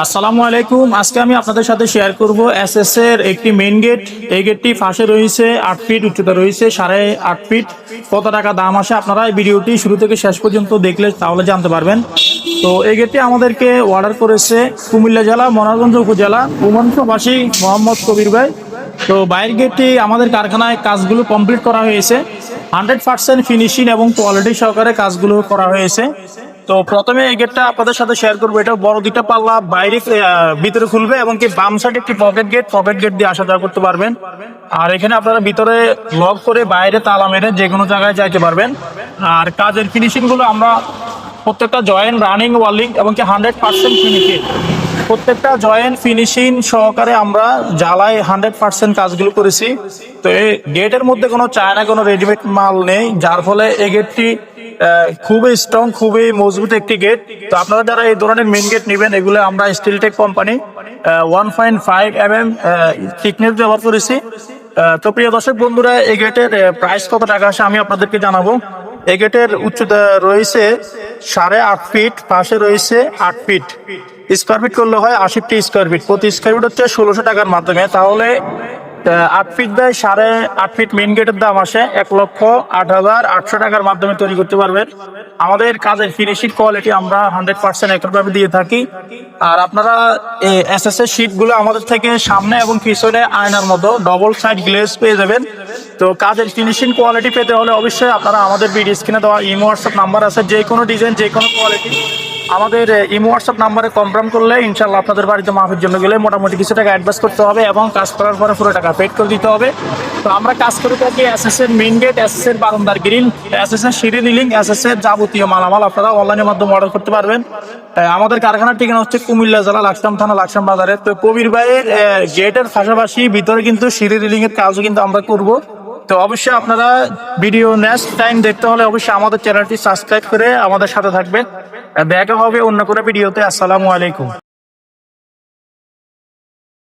আসসালামু আলাইকুম। আজকে আমি আপনাদের সাথে শেয়ার করব এসএস এর একটি মেইন গেট। এই গেটটি ফাঁসে রয়েছে 8 ফিট, উচ্চতা রয়েছে 8.5 ফিট। কত টাকা দাম আসে আপনারা এই ভিডিওটি শুরু থেকে শেষ পর্যন্ত দেখলে তাহলে জানতে পারবেন। তো এই গেটটি আমাদেরকে অর্ডার করেছে কুমিল্লা জেলা মনোহরগঞ্জ উপজেলা উমনবাসী মোহাম্মদ কবির ভাই। তো বাইরের গেটটি আমাদের কারখানায় কাজগুলো কমপ্লিট করা হয়েছে, 100% ফিনিশিং এবং কোয়ালিটি সহকারে কাজগুলো করা হয়েছে। তো প্রথমে এই গেটটা আপনাদের সাথে শেয়ার করবো। এটা বড় দুইটা পাল্লা, বাইরে ভিতরে খুলবে এবং কি বাম সাইড একটি পকেট গেট দিয়ে আসা যাওয়া করতে পারবেন। আর এখানে আপনারা ভিতরে লক করে বাইরে তালা মেরে যে কোনো জায়গায় যাইতে পারবেন। আর কাজের ফিনিশিং গুলো আমরা প্রত্যেকটা জয়েন্ট রানিং ওয়ার্লিং এবং কি 100% ফিনিশিং, প্রত্যেকটা জয়েন্ট ফিনিশিং সহকারে আমরা জ্বালাই 100% কাজগুলো করেছি। তো এই গেটের মধ্যে কোনো চায়না কোনো রেডিমেড মাল নেই, যার ফলে এই গেটটি খুবই স্ট্রং, খুবই মজবুত একটি গেট। তো আপনারা যারা এই ধরনের মেইন গেট নেবেন, এগুলো আমরা স্টিলটেক কোম্পানি 1.5 mm থিকনেস ব্যবহার করেছি। তো প্রিয় দর্শক বন্ধুরা, এই গেটের প্রাইস কত টাকা আসে আমি আপনাদেরকে জানাবো। এই গেটের উচ্চতা রয়েছে 8.5 ফিট, পাশে রয়েছে 8 ফিট। স্কোয়ার ফিট করলে হয় 80 স্কোয়ার ফিট, প্রতি স্কোয়ার ফিট হচ্ছে 1600 টাকার মাধ্যমে। তাহলে 8 ফিট বাই 8.5 ফিট মেইন গেটের দাম আসে 1,08,800 টাকার মাধ্যমে তৈরি করতে পারবেন। আমাদের কাজের ফিনিশিং কোয়ালিটি আমরা 100% একইভাবে দিয়ে থাকি। আর আপনারা এসএস এর শীট গুলো আমাদের থেকে সামনে এবং পিছনে আয়নার মতো ডবল সাইড গ্লেজ পেয়ে যাবেন। তো কাজের ফিনিশিং কোয়ালিটি পেতে হলে অবশ্যই আপনারা আমাদের ভিডিও স্ক্রিনে দেওয়া ইমো হোয়াটসঅ্যাপ নাম্বার আছে, যে কোনো ডিজাইন যে কোনো কোয়ালিটি আমাদের ইমো হোয়াটসঅ্যাপ নাম্বারে কনফার্ম করলে ইনশাল্লাহ আপনাদের বাড়িতে মাপের জন্য গেলে মোটামুটি কিছু টাকা অ্যাডভান্স করতে হবে এবং কাজ করার পরে পুরো টাকা পেড করে দিতে হবে। তো আমরা কাজ করে থাকি এসএস এর মেইন গেট, এসএস এর বারান্দার গ্রিল, এসএস এর সিঁড়ি রিলিং, এসএস এর যাবতীয় মালামাল আপনারা অনলাইনের মাধ্যমে অর্ডার করতে পারবেন। আমাদের কারখানার ঠিকানা হচ্ছে কুমিল্লা জেলা লাকসাম থানা লাকসাম বাজারে। তো কবির ভাইয়ের গেটের পাশাপাশি ভিতরে কিন্তু সিঁড়ি রিলিং এর কাজও কিন্তু আমরা করব। তো অবশ্যই আপনারা ভিডিও নেক্সট টাইম দেখতে হলে অবশ্যই আমাদের চ্যানেলটি সাবস্ক্রাইব করে আমাদের সাথে থাকবেন। দেখা হবে অন্য কোনো ভিডিওতে। আসসালামু আলাইকুম।